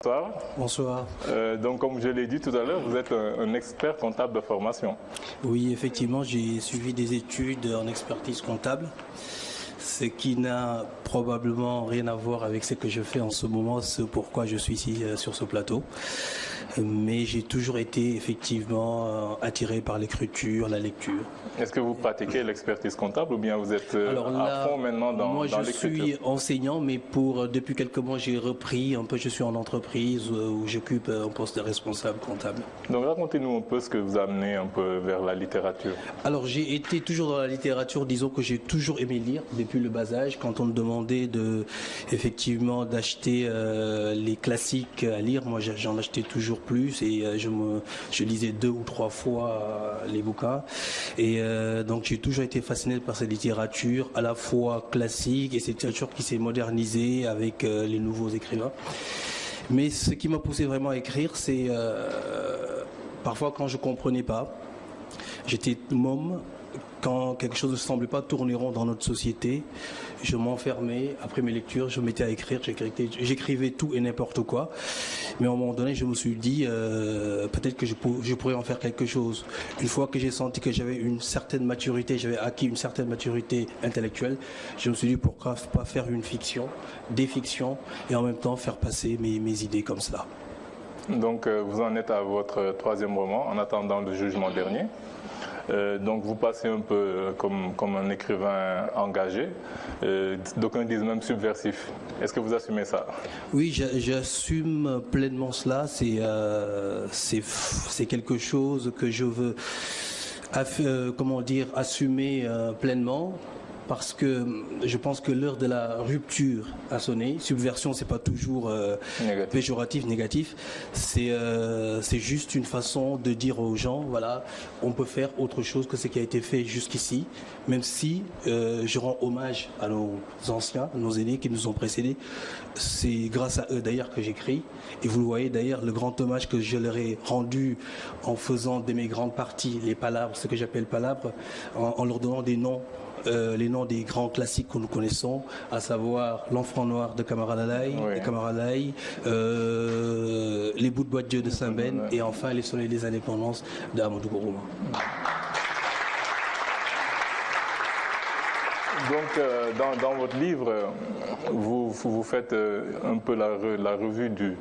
bonsoir. Bonsoir. Donc, comme je l'ai dit tout à l'heure, vous êtes un expert comptable de formation. Oui, effectivement, j'ai suivi des études en expertise comptable, ce qui n'a probablement rien à voir avec ce que je fais en ce moment, c'est pourquoi je suis ici sur ce plateau. Mais j'ai toujours été effectivement attiré par l'écriture, la lecture. Est-ce que vous pratiquez l'expertise comptable ou bien vous êtes à fond maintenant dans l'écriture? Moi, je suis enseignant, mais depuis quelques mois, j'ai repris un peu. Je suis en entreprise où j'occupe un poste de responsable comptable. Donc, racontez-nous un peu ce que vous a amené un peu vers la littérature. Alors, j'ai été toujours dans la littérature. Disons que j'ai toujours aimé lire depuis le bas âge. Quand on me demandait effectivement d'acheter les classiques à lire, moi, j'en achetais toujours plus et je lisais 2 ou 3 fois les bouquins. Et donc j'ai toujours été fasciné par cette littérature à la fois classique et cette littérature qui s'est modernisée avec les nouveaux écrivains. Mais ce qui m'a poussé vraiment à écrire, c'est parfois quand je comprenais pas, j'étais môme. Quand quelque chose ne semblait pas tourner rond dans notre société, je m'enfermais. Après mes lectures, je me mettais à écrire. J'écrivais tout et n'importe quoi. Mais à un moment donné, je me suis dit, peut-être que je pourrais en faire quelque chose. Une fois que j'ai senti que j'avais une certaine maturité, j'avais acquis une certaine maturité intellectuelle, je me suis dit, pourquoi pas faire une fiction, des fictions, et en même temps faire passer mes idées comme cela. Donc, vous en êtes à votre 3e roman, En attendant le jugement dernier. Donc vous passez un peu comme un écrivain engagé, d'aucuns disent même subversif. Est-ce que vous assumez ça? Oui, j'assume pleinement cela. C'est quelque chose que je veux assumer pleinement. Parce que je pense que l'heure de la rupture a sonné. Subversion, c'est pas toujours péjoratif, négatif. C'est juste une façon de dire aux gens, voilà, on peut faire autre chose que ce qui a été fait jusqu'ici. Même si je rends hommage à nos anciens, nos aînés qui nous ont précédés. C'est grâce à eux d'ailleurs que j'écris. Et vous le voyez d'ailleurs, le grand hommage que je leur ai rendu en faisant de mes grandes parties, les palabres, ce que j'appelle palabres, en leur donnant des noms. Les noms des grands classiques que nous connaissons, à savoir L'Enfant Noir de Kamara Laye, Les Bouts de Bois de Dieu de Saint-Ben et enfin Les Soleils des Indépendances de Amadou Kourouma. Donc, dans votre livre, vous faites un peu la revue du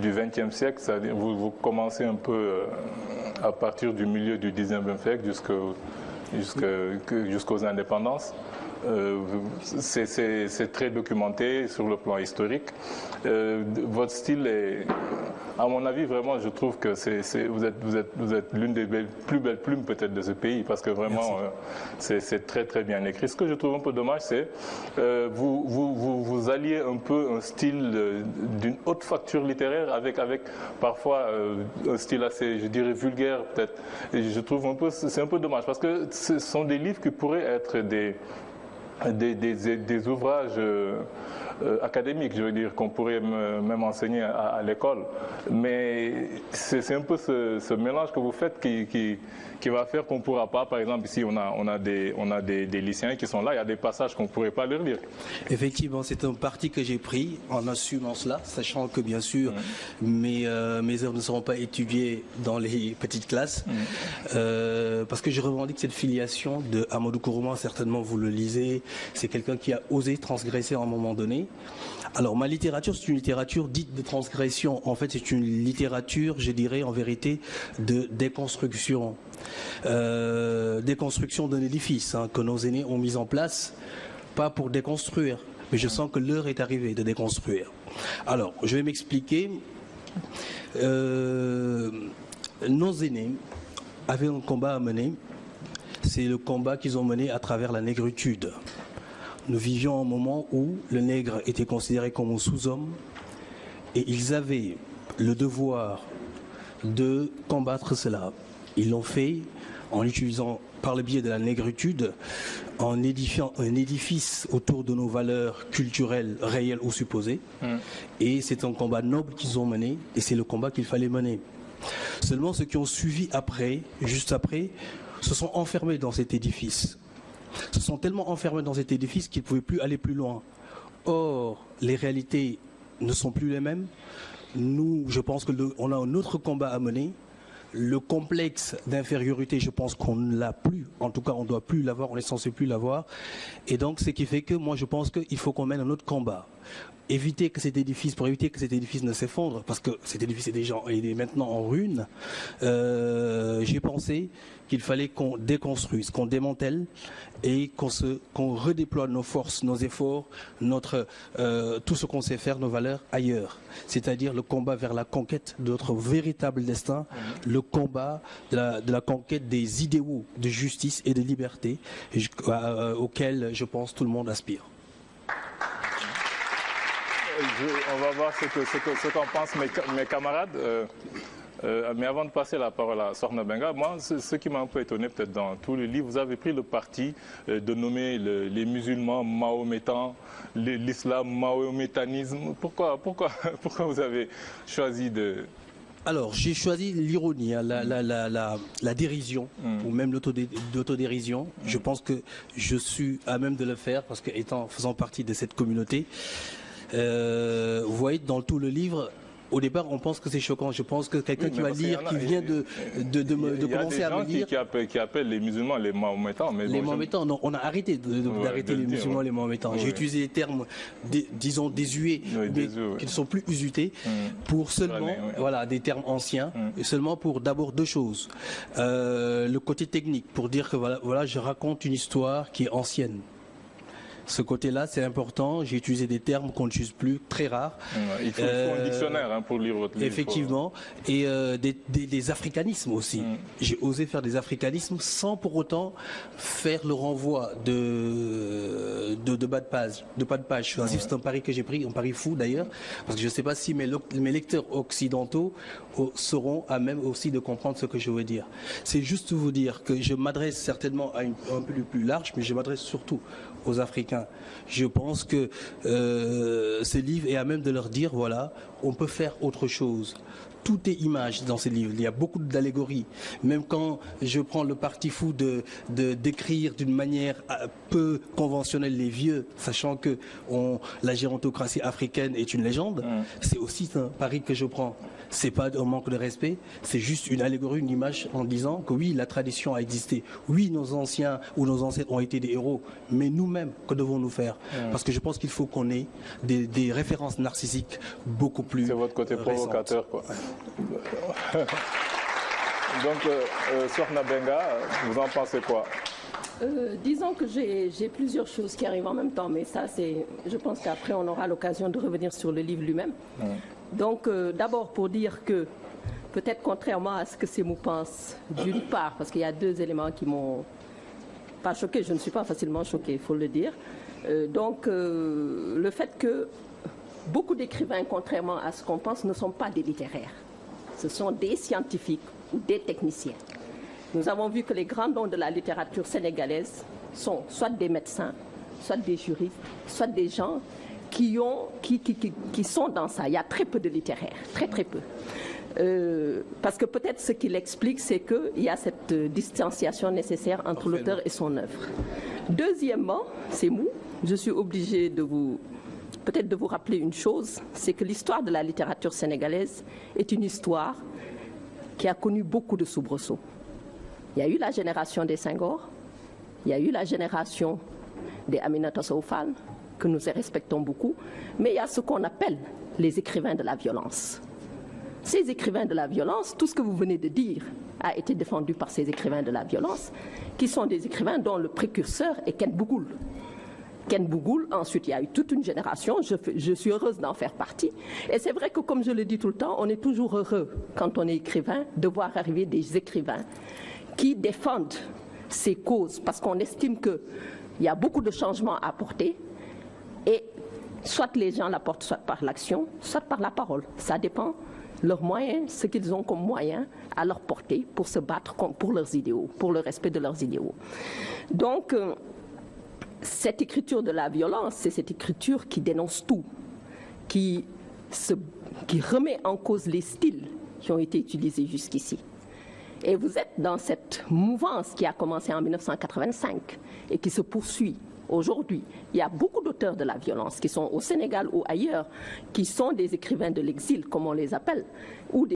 XXe siècle, c'est-à-dire vous commencez un peu à partir du milieu du XIXe siècle jusqu'aux indépendances. C'est très documenté sur le plan historique. Votre style est, à mon avis, vraiment, je trouve que vous êtes l'une des plus belles plumes peut-être de ce pays, parce que vraiment, c'est très très bien écrit. Ce que je trouve un peu dommage, c'est vous alliez un peu un style d'une haute facture littéraire avec parfois un style assez, je dirais, vulgaire peut-être. Et je trouve c'est un peu dommage, parce que ce sont des livres qui pourraient être des ouvrages académiques, je veux dire, qu'on pourrait même enseigner à l'école. Mais c'est un peu ce mélange que vous faites qui va faire qu'on ne pourra pas, par exemple, ici on a des lycéens qui sont là, il y a des passages qu'on ne pourrait pas leur lire. Effectivement, c'est un parti que j'ai pris en assumant cela, sachant que bien sûr mes œuvres ne seront pas étudiées dans les petites classes, parce que je revendique cette filiation de Amadou Kourouma, certainement vous le lisez, c'est quelqu'un qui a osé transgresser à un moment donné. Alors ma littérature, c'est une littérature dite de transgression. En fait, c'est une littérature, je dirais en vérité, de déconstruction. Déconstruction d'un édifice que nos aînés ont mis en place, pas pour déconstruire, mais je sens que l'heure est arrivée de déconstruire. Alors, je vais m'expliquer. Nos aînés avaient un combat à mener. C'est le combat qu'ils ont mené à travers la négritude. Nous vivions un moment où le nègre était considéré comme un sous-homme et ils avaient le devoir de combattre cela. Ils l'ont fait en utilisant, par le biais de la négritude, en édifiant un édifice autour de nos valeurs culturelles, réelles ou supposées. Et c'est un combat noble qu'ils ont mené et c'est le combat qu'il fallait mener. Seulement ceux qui ont suivi après, juste après, se sont enfermés dans cet édifice. Se sont tellement enfermés dans cet édifice qu'ils ne pouvaient plus aller plus loin. Or, les réalités ne sont plus les mêmes. nous, je pense qu'on a un autre combat à mener. Le complexe d'infériorité, je pense qu'on ne l'a plus. En tout cas, on ne doit plus l'avoir, on est censé plus l'avoir. Et donc, ce qui fait que moi, je pense qu'il faut qu'on mène un autre combat. Pour éviter que cet édifice ne s'effondre, parce que cet édifice est maintenant en ruine, j'ai pensé qu'il fallait qu'on déconstruise, qu'on démantèle et qu'on redéploie nos forces, nos efforts, tout ce qu'on sait faire, nos valeurs ailleurs. C'est-à-dire le combat vers la conquête de notre véritable destin, le combat de la conquête des idéaux de justice et de liberté auxquels, je pense, tout le monde aspire. On va voir ce qu'en pensent mes camarades. Mais avant de passer la parole à Sokhna Benga, moi, ce qui m'a un peu étonné peut-être dans tous les livres, vous avez pris le parti de nommer les musulmans mahométans, l'islam mahométanisme. Pourquoi vous avez choisi de... Alors, j'ai choisi l'ironie, hein, la dérision, ou même l'autodérision. Je pense que je suis à même de le faire, parce que faisant partie de cette communauté, vous voyez, dans tout le livre, au départ, on pense que c'est choquant. Je pense que quelqu'un qui va lire, qui vient de commencer à me lire... Il y a des gens qui appellent les musulmans les mahométans. Mais les mahométans, non, on a arrêté d'arrêter les musulmans les mahométans. J'ai utilisé des termes, disons, désuets, qui ne sont plus usutés, pour seulement, voilà, des termes anciens, et seulement pour d'abord deux choses. Le côté technique, pour dire que voilà, je raconte une histoire qui est ancienne. Ce côté-là, c'est important. J'ai utilisé des termes qu'on n'utilise plus, très rares. Il faut un dictionnaire pour lire votre livre. Effectivement. Et des africanismes aussi. J'ai osé faire des africanismes sans pour autant faire le renvoi de bas de page. C'est un pari que j'ai pris, un pari fou d'ailleurs, parce que je ne sais pas si mes lecteurs occidentaux seront à même aussi de comprendre ce que je veux dire. C'est juste vous dire que je m'adresse certainement à un peu plus large, mais je m'adresse surtout aux Africains. Je pense que ce livre est à même de leur dire, voilà, on peut faire autre chose. Tout est image dans ces livres. Il y a beaucoup d'allégories. Même quand je prends le parti fou d'écrire d'une manière peu conventionnelle les vieux, sachant que la gérontocratie africaine est une légende, c'est aussi un pari que je prends. C'est pas un manque de respect, c'est juste une allégorie, une image en disant que oui, la tradition a existé. Oui, nos anciens ou nos ancêtres ont été des héros, mais nous-mêmes, que devons-nous faire? Parce que je pense qu'il faut qu'on ait des références narcissiques beaucoup plus. C'est votre côté provocateur, quoi. Donc, Sokhna Benga, vous en pensez quoi? Disons que j'ai plusieurs choses qui arrivent en même temps, mais ça, je pense qu'après, on aura l'occasion de revenir sur le livre lui-même. Donc, d'abord, pour dire que, peut-être contrairement à ce que Semou pense, d'une part, parce qu'il y a deux éléments qui m'ont pas choqué, je ne suis pas facilement choquée, il faut le dire. Donc, le fait que beaucoup d'écrivains, contrairement à ce qu'on pense, ne sont pas des littéraires. Ce sont des scientifiques ou des techniciens. Nous avons vu que les grands noms de la littérature sénégalaise sont soit des médecins, soit des juristes, soit des gens qui sont dans ça. Il y a très peu de littéraires, très très peu. Parce que peut-être ce qui l'explique, c'est qu'il y a cette distanciation nécessaire entre l'auteur et son œuvre. Deuxièmement, c'est mou, je suis obligée de vous rappeler une chose, c'est que l'histoire de la littérature sénégalaise est une histoire qui a connu beaucoup de soubresauts. Il y a eu la génération des Senghor, il y a eu la génération des Aminata Sow Fall, que nous respectons beaucoup, mais il y a ce qu'on appelle les écrivains de la violence. Ces écrivains de la violence, tout ce que vous venez de dire a été défendu par ces écrivains de la violence, qui sont des écrivains dont le précurseur est Ken Bougoul. Ken Bougoul, ensuite il y a eu toute une génération, je suis heureuse d'en faire partie. Et c'est vrai que comme je le dis tout le temps, on est toujours heureux quand on est écrivain de voir arriver des écrivains qui défendent ces causes, parce qu'on estime qu'il y a beaucoup de changements à apporter, et soit les gens l'apportent soit par l'action, soit par la parole. Ça dépend leurs moyens, ce qu'ils ont comme moyens à leur porter pour se battre pour leurs idéaux, pour le respect de leurs idéaux. Donc, cette écriture de la violence, c'est cette écriture qui dénonce tout, qui remet en cause les styles qui ont été utilisés jusqu'ici. Et vous êtes dans cette mouvance qui a commencé en 1985 et qui se poursuit aujourd'hui, il y a beaucoup d'auteurs de la violence qui sont au Sénégal ou ailleurs, qui sont des écrivains de l'exil, comme on les appelle, ou